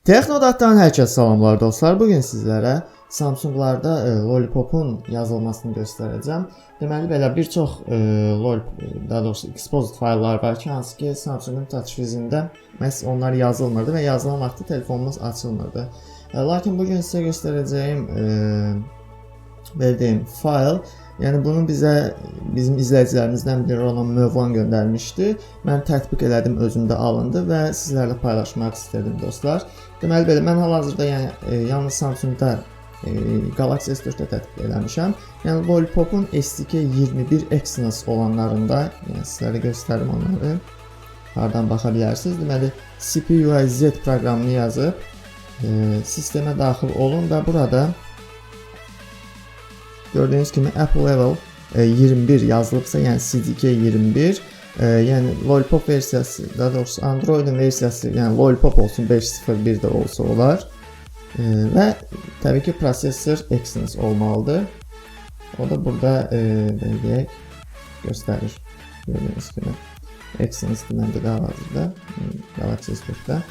Texnodatdan hər kəs salamlar dostlar. Bugün sizlərə Samsunglarda Lollipop'un yazılmasını göstərəcəm. Deməli belə bir çox daha doğrusu exposed fayllar var ki, hansı ki Samsungun touchwizində məhz onlar yazılmırdı və yazılan vaxtı telefonumuz açılmırdı. Lakin bugün sizə göstərəcəyim verdiyim fayl, yəni bunu bizim izləyicilərimizdən biri olan Mövlan göndərmişdi. Mən tətbiq elədim, özümdə alındı və sizlərlə paylaşmaq istedim dostlar. Deməli belə mən hal-hazırda yalnız Samsungda Galaxy S4-də tətbiq eləmişəm. Yəni Lollipop'un SDK 21 Exynos olanlarında, yəni sizlərə göstərim onları. Hardan baxa bilərsiniz. Deməli CPUIZ proqramını yazıb sistemə daxil olun və burada gördüyünüz kimi Apple Level 21 yazılıbsa, yəni CDK 21, yəni Lollipop versiyası, daha doğrusu Android'in versiyası, yəni Lollipop olsun 5.01 də olsa olar. Və təbii ki prosesor Exynos olmalıdır. O da burada belə göstərir. Gördüyünüz kimi Exynos məndə də hal-hazırda Galaxy S4-də.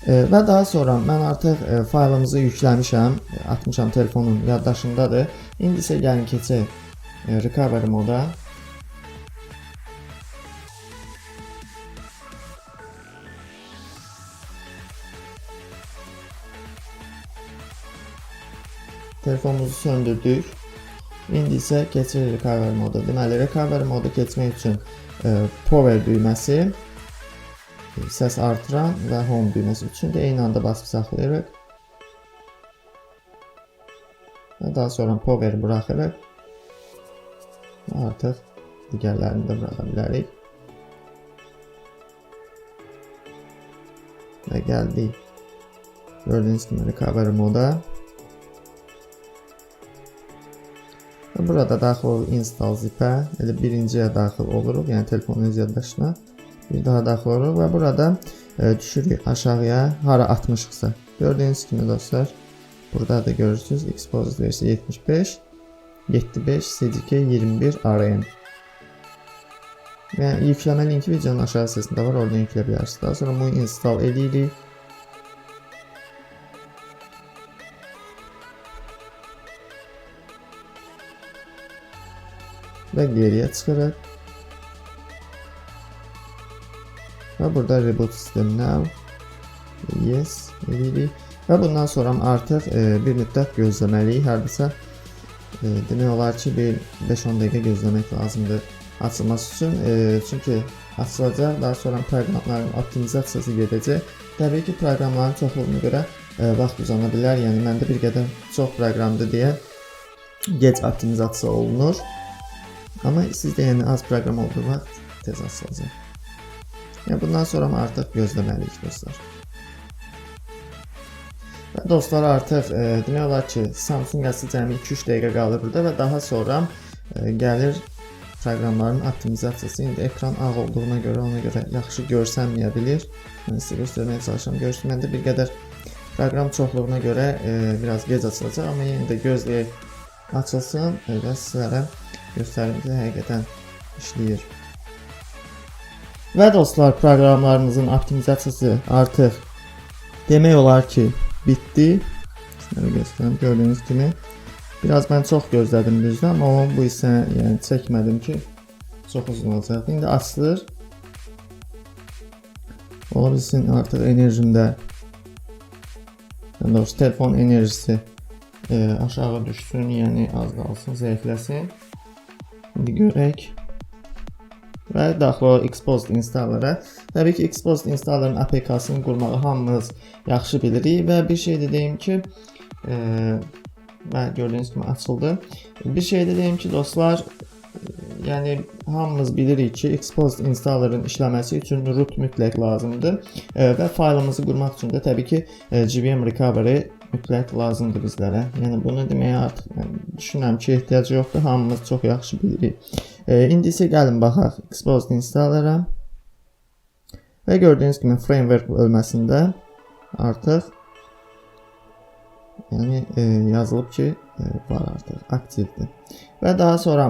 Və daha sonra mən artıq faylımızı yükləmişəm, atmışam, telefonun yaddaşındadır. İndi isə gəlin keçək recovery moda. Telefonumuzu söndürdük. İndi isə keçirik recovery moda. Deməli recovery moda keçmək üçün power düyməsi, səs artıran və home düyməsi üçün də eyni anda basıb saxlayırıq. Və daha sonra power buraxırıq. Artıq digərlərini də buraxa bilərik. Və gəldik. Gördüyünüz kimi recovery moda. Və burada daxil oluruq install zip-ə. Elə birinciyə daxil oluruq, yəni telefonun öz yaddaşına. Bir daha daxil oluruq və burada düşürük aşağıya, hara atmışıqsa. Gördüyünüz kimi dostlar, burada da görürsünüz exposed versiya 75, 75 CDK 21 ARM. Və yükləmə linki videonun aşağı hissəsində var, oradan yüklə bilərsiniz. Daha sonra bunu install edirik. Və geriyə çıxırıq. Və burada reboot system now. Yes edirik. Və bundan sonra artıq bir müddət gözləməliyik. Hardasa demək olar ki, bir 5-10 dəqiqə gözləmək lazımdır açılması üçün. Çünki açılacaq, daha sonra proqramların optimizasiyası gedəcək. Təbii ki, proqramların çoxluğuna görə vaxt uzana bilər. Yəni məndə bir qədər çox proqramdır deyə gec optimizasiya olunur. Amma sizdə yəni az proqram olduğu vaxt tez açılacaq. Yəni bundan sonra artıq gözləməliyik dostlar. Və dostlar artıq demək olar ki, Samsung gəlsə cəmi 2-3 dəqiqə qalır burada və daha sonra gəlir proqramların optimizasiyası. İndi ekran ağ olduğuna görə, ona görə yaxşı görsənməyə bilir. Mən sizə göstərməyə çalışıram. Görürsünüz, məndə bir qədər proqram çoxluğuna görə biraz gec açılacaq, amma yenə də gözləyək açılsın və sizlərə göstərim ki, həqiqətən işləyir. Və dostlar, proqramlarımızın optimizasiyası artıq demək olar ki, bitdi. Sizlərə göstərim, gördüyünüz kimi. Biraz mən çox gözlədim düzdür, amma bu isə yəni çəkmədim ki, çox uzun olacaq. İndi açılır. Ola bilsin artıq enerjimdə, yəni doğrusu telefon enerjisi aşağı düşsün, yəni az qalsın, zəifləsin. İndi görək. Və daxil olaraq exposed installerə. Təbii ki, exposed installerin APK-sını qurmağı hamımız yaxşı bilirik və bir şey də deyim ki, və gördüyünüz kimi açıldı. Bir şey də deyim ki, dostlar, yəni hamımız bilirik ki, exposed installerin işləməsi üçün root mütləq lazımdır və faylımızı qurmaq üçün də təbii ki, JVM recovery mütləq lazımdır bizlərə. Yəni bunu deməyə artıq düşünürəm ki, ehtiyac yoxdur, hamımız çox yaxşı bilirik. İndi isə gəlin baxaq exposed installerə və gördüyünüz kimi framework bölməsində artıq Yəni yazılıb ki, var artıq, aktivdir. Və daha sonra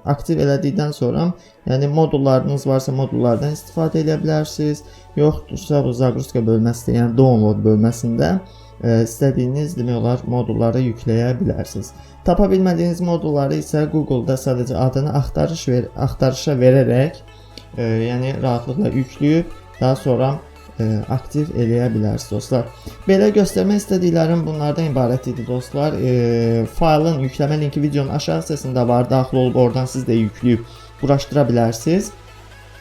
aktiv elədikdən sonra, yəni modullarınız varsa modullardan istifadə edə bilərsiniz. Yoxdursa bu zaqruzka bölməsində, yəni download bölməsində istədiyiniz demək olar modulları yükləyə bilərsiniz. Tapa bilmədiyiniz modulları isə Google-da sadəcə adını axtarışa verərək, yəni rahatlıqla yükləyib daha sonra aktiv eləyə bilərsiniz dostlar. Belə göstərmək istədiklərim bunlardan ibarət idi dostlar. Faylın yükləmə linki videonun aşağı hissəsində var. Daxil olub oradan siz də yükləyib quraşdıra bilərsiniz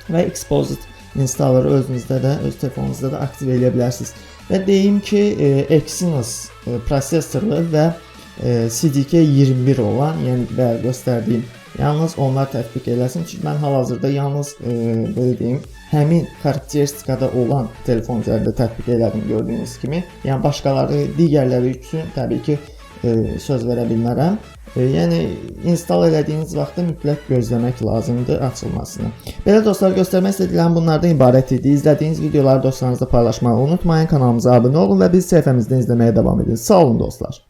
və Xposed installeri özünüzdə də, öz telefonunuzda da aktiv eləyə bilərsiniz. Və deyim ki, Exynos prosesorlu və CDK 21 olan, yəni bəli göstərdiyim, yalnız onlar tətbiq eləsin. Çünki mən hal-hazırda yalnız belə deyim, həmin xarakteristikada olan telefon üzərində tətbiq elədim gördüyünüz kimi. Yəni başqaları, digərləri üçün təbii ki söz verə bilmərəm. Yəni install elədiyiniz vaxtda mütləq gözləmək lazımdır açılmasını. Belə dostlar, göstərmək istədiklərim bunlardan ibarət idi. İzlədiyiniz videoları dostlarınızla paylaşmağı unutmayın. Kanalımıza abunə olun və bizi səhifəmizdən izləməyə davam edin. Sağ olun dostlar.